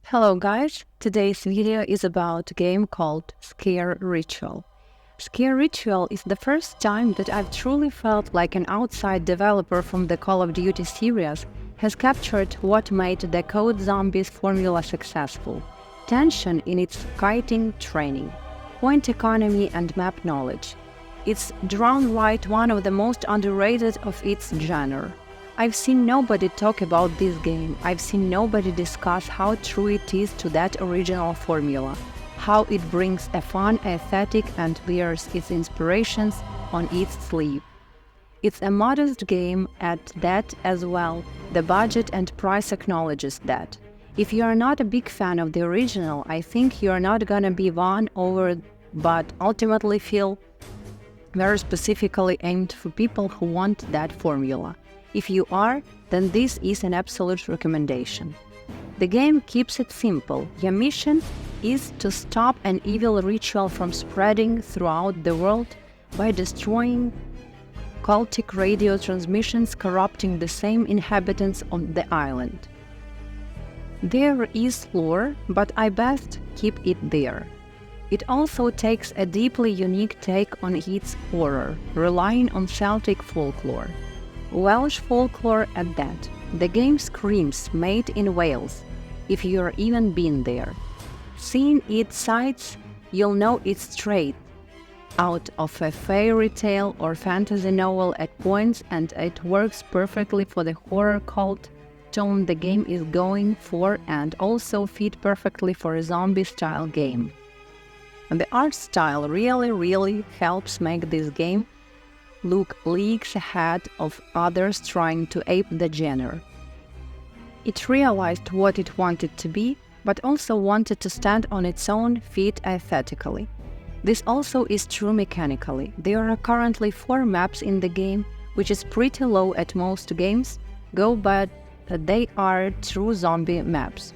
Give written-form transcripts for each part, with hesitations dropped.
Hello guys, today's video is about a game called Sker Ritual. Sker Ritual is the first time that I've truly felt like an outside developer from the Call of Duty series has captured what made the Code Zombies formula successful: tension in its kiting training, point economy and map knowledge. It's downright one of the most underrated of its genre. I've seen nobody talk about this game. I've seen nobody discuss how true it is to that original formula, how it brings a fun aesthetic and wears its inspirations on its sleeve. It's a modest game at that as well. The budget and price acknowledges that. If you are not a big fan of the original, I think you're not gonna be won over, but ultimately feel very specifically aimed for people who want that formula. If you are, then this is an absolute recommendation. The game keeps it simple. Your mission is to stop an evil ritual from spreading throughout the world by destroying cultic radio transmissions corrupting the same inhabitants on the island. There is lore, but I best keep it there. It also takes a deeply unique take on its horror, relying on Celtic folklore. Welsh folklore at that. The game screams made in Wales, if you're even been there. Seeing its sights, you'll know it's straight out of a fairy tale or fantasy novel at points, and it works perfectly for the horror cult tone the game is going for, and also fit perfectly for a zombie-style game. And the art style really helps make this game look leagues ahead of others trying to ape the genre. It realized what it wanted to be, but also wanted to stand on its own feet aesthetically. This also is true mechanically. There are currently 4 maps in the game, which is pretty low at most games go, but they are true zombie maps.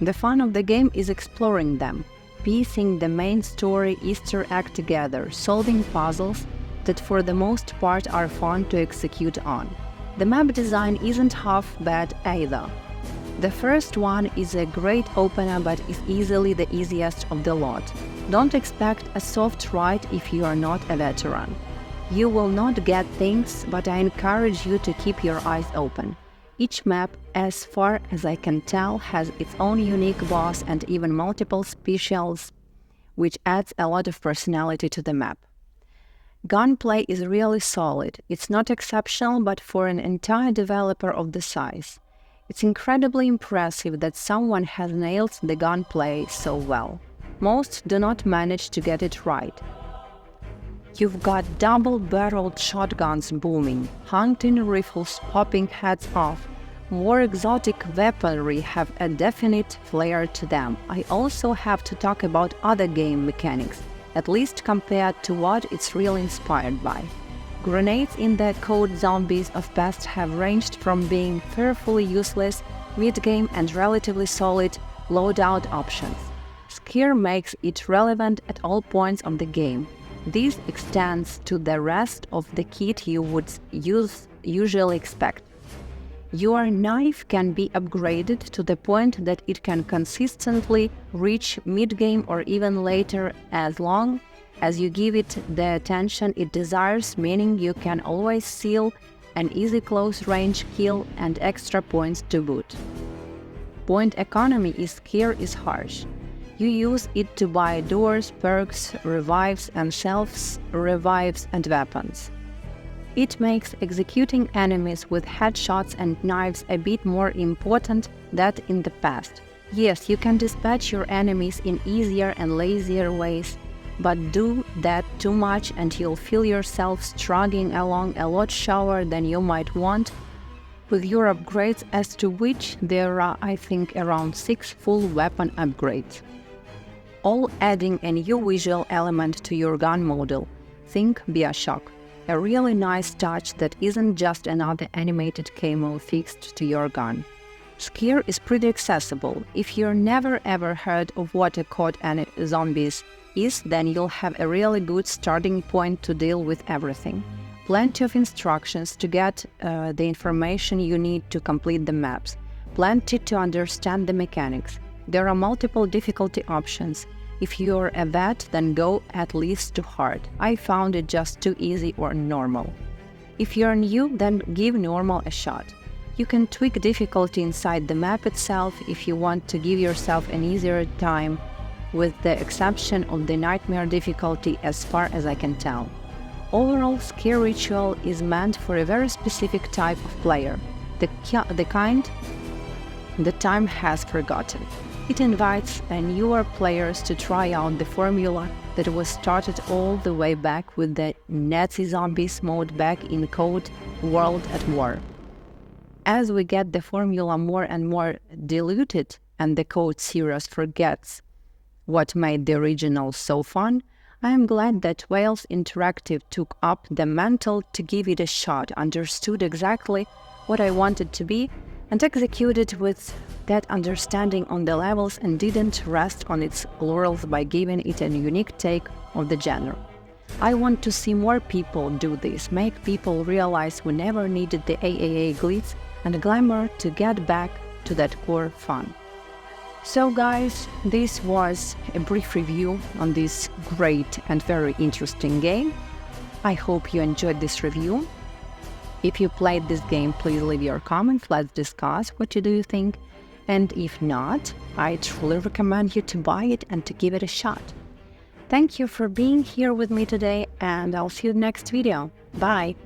The fun of the game is exploring them, piecing the main story Easter egg together, solving puzzles that for the most part are fun to execute on. The map design isn't half bad either. The first one is a great opener but is easily the easiest of the lot. Don't expect a soft ride if you are not a veteran. You will not get things, but I encourage you to keep your eyes open. Each map, as far as I can tell, has its own unique boss and even multiple specials, which adds a lot of personality to the map. Gunplay is really solid. It's not exceptional, but for an entire developer of the size, it's incredibly impressive that someone has nailed the gunplay so well. Most do not manage to get it right. You've got double-barreled shotguns booming, hunting rifles popping heads off. More exotic weaponry have a definite flair to them. I also have to talk about other game mechanics, at least compared to what it's really inspired by. Grenades in the Code Zombies of past have ranged from being fearfully useless mid-game and relatively solid loadout options. Sker makes it relevant at all points of the game. This extends to the rest of the kit you would usually expect. Your knife can be upgraded to the point that it can consistently reach mid-game or even later as long as you give it the attention it desires, meaning you can always seal an easy close-range kill and extra points to boot. Point economy is harsh. You use it to buy doors, perks, revives and self-revives and weapons. It makes executing enemies with headshots and knives a bit more important than in the past. Yes, you can dispatch your enemies in easier and lazier ways, but do that too much and you'll feel yourself struggling along a lot slower than you might want with your upgrades, as to which there are, I think, around 6 full weapon upgrades, all adding a new visual element to your gun model. Think BioShock. A really nice touch that isn't just another animated camo fixed to your gun. Sker is pretty accessible. If you've never ever heard of what a Code Zombies is, then you'll have a really good starting point to deal with everything. Plenty of instructions to get the information you need to complete the maps. plenty to understand the mechanics. There are multiple difficulty options. If you're a vet, then go at least to hard. I found it just too easy or normal. If you're new, then give normal a shot. You can tweak difficulty inside the map itself if you want to give yourself an easier time, with the exception of the nightmare difficulty as far as I can tell. Overall, Sker Ritual is meant for a very specific type of player, the kind the time has forgotten. It invites newer players to try out the formula that was started all the way back with the Nazi zombies mode back in Code World at War. As we get the formula more and more diluted and the Code series forgets what made the original so fun, I am glad that Wales Interactive took up the mantle to give it a shot, understood exactly what I wanted to be, and executed with that understanding on the levels and didn't rest on its laurels by giving it a unique take on the genre. I want to see more people do this, make people realize we never needed the AAA glitz and glamour to get back to that core fun. So guys, this was a brief review on this great and very interesting game. I hope you enjoyed this review. If you played this game, please leave your comments, let's discuss what do you think. And if not, I truly recommend you to buy it and to give it a shot. Thank you for being here with me today, and I'll see you in the next video. Bye!